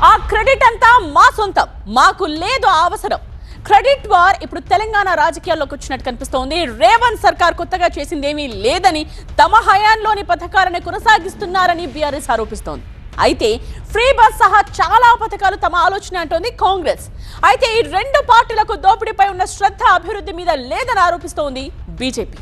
ఆ క్రెడిట్ అంతా మా సొంతం, మాకు లేదు ఆ అవసరం. క్రెడిట్ వార్ ఇప్పుడు తెలంగాణ రాజకీయాల్లోకి వచ్చినట్టు కనిపిస్తోంది. రేవంత్ సర్కార్ కొత్తగా చేసిందేమీ లేదని, తమ హయాంలోని పథకాలను కొనసాగిస్తున్నారని బీఆర్ఎస్ ఆరోపిస్తోంది. అయితే ఫ్రీ బస్ సహా చాలా పథకాలు తమ ఆలోచన అంటోంది కాంగ్రెస్. అయితే ఈ రెండు పార్టీలకు దోపిడీపై ఉన్న శ్రద్ధ అభివృద్ధి మీద లేదని ఆరోపిస్తోంది బీజేపీ.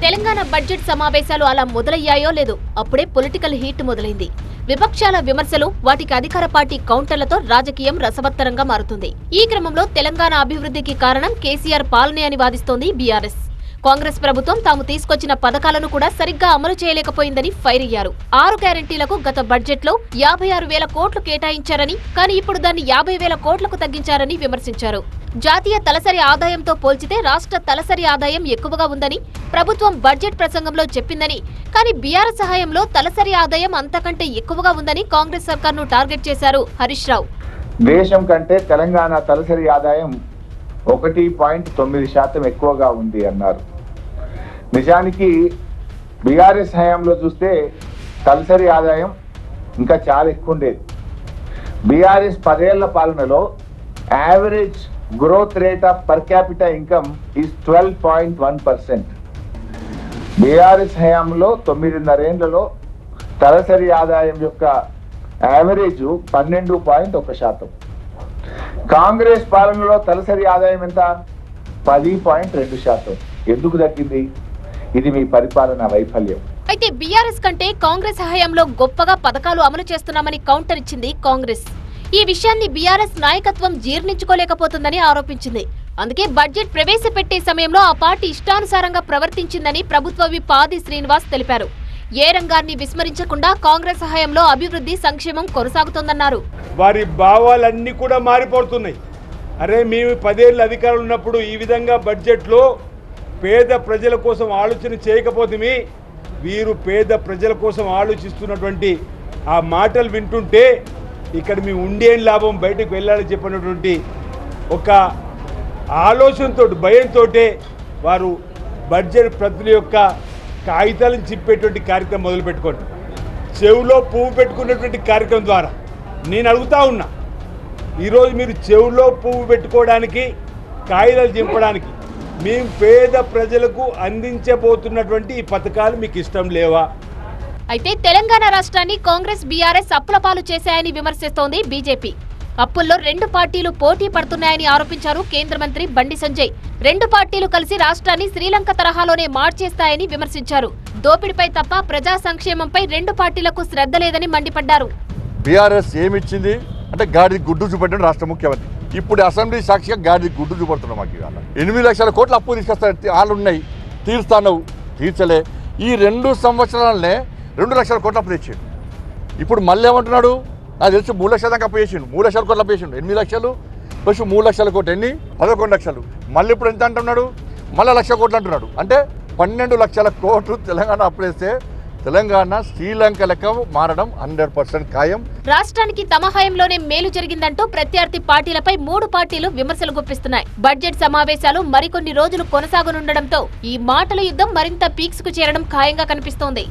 తెలంగాణ బడ్జెట్ సమావేశాలు అలా మొదలయ్యాయో లేదో అప్పుడే పొలిటికల్ హీట్ మొదలైంది. విపక్షాల విమర్శలు, వాటికి అధికార పార్టీ కౌంటర్లతో రాజకీయం రసవత్తరంగా మారుతుంది. ఈ క్రమంలో తెలంగాణ అభివృద్ధికి కారణం కేసీఆర్ పాలనే అని వాదిస్తోంది బీఆర్ఎస్. కాంగ్రెస్ ప్రభుత్వం తాము తీసుకొచ్చిన పథకాలను కూడా సరిగ్గా అమలు చేయలేకపోయిందని ఫైర్ అయ్యారు. 6 గ్యారెంటీలకు గత బడ్జెట్ లో 56,000 కోట్లు కేటాయించారని, కానీ ఇప్పుడు దాన్ని 50,000 కోట్లకు తగ్గించారని విమర్శించారు. జాతీయ తలసరి ఆదాయంతో పోల్చితే రాష్ట్ర తలసరి ఆదాయం ఎక్కువగా ఉందని ప్రభుత్వం బడ్జెట్ ప్రసంగంలో చెప్పిందని, కానీ బీఆర్ఎస్ సహాయంలో తలసరి ఆదాయం అంతకంటే ఎక్కువగా ఉందని కాంగ్రెస్ సర్కార్ను టార్గెట్ చేశారు హరీష్ రావు. దేశం కంటే తెలంగాణ తలసరి ఆదాయం 1.9% ఎక్కువగా ఉంది అన్నారు. నిజానికి బీఆర్ఎస్ హయాంలో చూస్తే తలసరి ఆదాయం ఇంకా చాలా ఎక్కువ ఉండేది. బీఆర్ఎస్ 10 ఏళ్ల పాలనలో average growth rate of per capital income is 12.1%. BRS హయాంలో 9.5 ఏళ్లలో తలసరి ఆదాయం యొక్క యావరేజ్ 12.1%. కాంగ్రెస్ పాలనలో తలసరి ఆదాయం ఎంత? 10.2%. ఎందుకు దక్కింది? ఇది మీ పరిపాలన వైఫల్యం. అయితే బీఆర్ఎస్ కంటే కాంగ్రెస్ హయాంలో గొప్పగా పథకాలు అమలు చేస్తున్నామని కౌంటర్ ఇచ్చింది కాంగ్రెస్. ఈ విషయాన్ని బీఆర్ఎస్ నాయకత్వం జీర్ణించుకోలేకపోతుందని ఆరోపించింది. అందుకే బడ్జెట్ ప్రవేశపెట్టే సమయంలో ఆ పార్టీ ఇష్టానుసారంగా ప్రవర్తించిందని ప్రభుత్వ విప్ ఆది శ్రీనివాస్ తెలిపారు. ఏ రంగాన్ని విస్మరించకుండా కాంగ్రెస్ హయాంలో అభివృద్ధి, సంక్షేమం కొనసాగుతోందన్నారు. వారి భావాలన్నీ కూడా మారిపోతున్నాయి. అరే, మేము 10 ఏళ్ళ అధికారులు ఉన్నప్పుడు ఈ విధంగా బడ్జెట్లో పేద ప్రజల కోసం ఆలోచన చేయకపోతే, వీరు పేద ప్రజల కోసం ఆలోచిస్తున్నటువంటి ఆ మాటలు వింటుంటే ఇక్కడ మీ ఉండేం లాభం, బయటకు వెళ్ళాలని చెప్పినటువంటి ఒక ఆలోచనతో, భయంతో వారు బడ్జెట్ ప్రతుల యొక్క కాగితాలను చింపేటువంటి కార్యక్రమం మొదలుపెట్టుకోండి. చెవులో పువ్వు పెట్టుకున్నటువంటి కార్యక్రమం ద్వారా నేను అడుగుతా ఉన్నా, ఈరోజు మీరు చెవులో పువ్వు పెట్టుకోవడానికి, కాగితాలు చింపడానికి మేము పేద ప్రజలకు అందించబోతున్నటువంటి ఈ పథకాలు మీకు ఇష్టం లేవా? అయితే తెలంగాణ రాష్ట్రాన్ని కాంగ్రెస్, బీఆర్ఎస్ అప్పులపాలు చేశాయని విమర్శిస్తోంది బీజేపీ. అప్పుల్లో 2 పార్టీలు పోటీ పడుతున్నాయని ఆరోపించారు కేంద్ర మంత్రి బండి సంజయ్. 2 పార్టీలు కలిసి రాష్ట్రాన్ని శ్రీలంక తరహాలోనే మార్చేస్తాయని విమర్శించారు. దోపిడిపై తప్ప ప్రజా సంక్షేమంపై 2 పార్టీలకు శ్రద్ధ లేదని మండిపడ్డారు. బీఆర్ఎస్ ఏమిచ్చింది అంటే గాడిది గుడ్డు చూపెట్టిన రాష్ట్ర ముఖ్యమంత్రి. ఇప్పుడు అసెంబ్లీ సాక్షిగా గాడిది గుడ్డు చూపెడుతున్నాం. మాకు ఇవాళ 8 లక్షల కోట్ల అప్పు తీసుకొస్తారు. వాళ్ళు ఉన్నాయి, తీరుస్తాను, తీర్చలే. ఈ 2 సంవత్సరాలనే 2 లక్షల కోట్ల అప్పు తెచ్చాడు. ఇప్పుడు మళ్ళీ ఏమంటున్నాడు? నాకు తెలిసి 3 లక్షల దాకా అప్పు చేసిండు. 3 లక్షల కోట్ల అప్పు చేసిండు. 8 లక్షలు ప్లస్ 3 లక్షల కోట్లు ఎన్ని? 11 లక్షలు. మళ్ళీ ఇప్పుడు ఎంత అంటున్నాడు? మళ్ళీ 1 లక్ష కోట్లు అంటున్నాడు. అంటే 12 లక్షల కోట్లు తెలంగాణ అప్పుడేస్తే తెలంగాణ శ్రీలంక లెక్క మారడం 100% ఖాయం. రాష్ట్రానికి తమ హయాంలోనే మేలు జరిగిందంటూ ప్రత్యర్థి పార్టీలపై 3 పార్టీలు విమర్శలు గుప్పిస్తున్నాయి. బడ్జెట్ సమావేశాలు మరికొన్ని రోజులు కొనసాగనుండడంతో ఈ మాటల యుద్ధం మరింత పీక్స్ కు చేరడం ఖాయంగా కనిపిస్తోంది.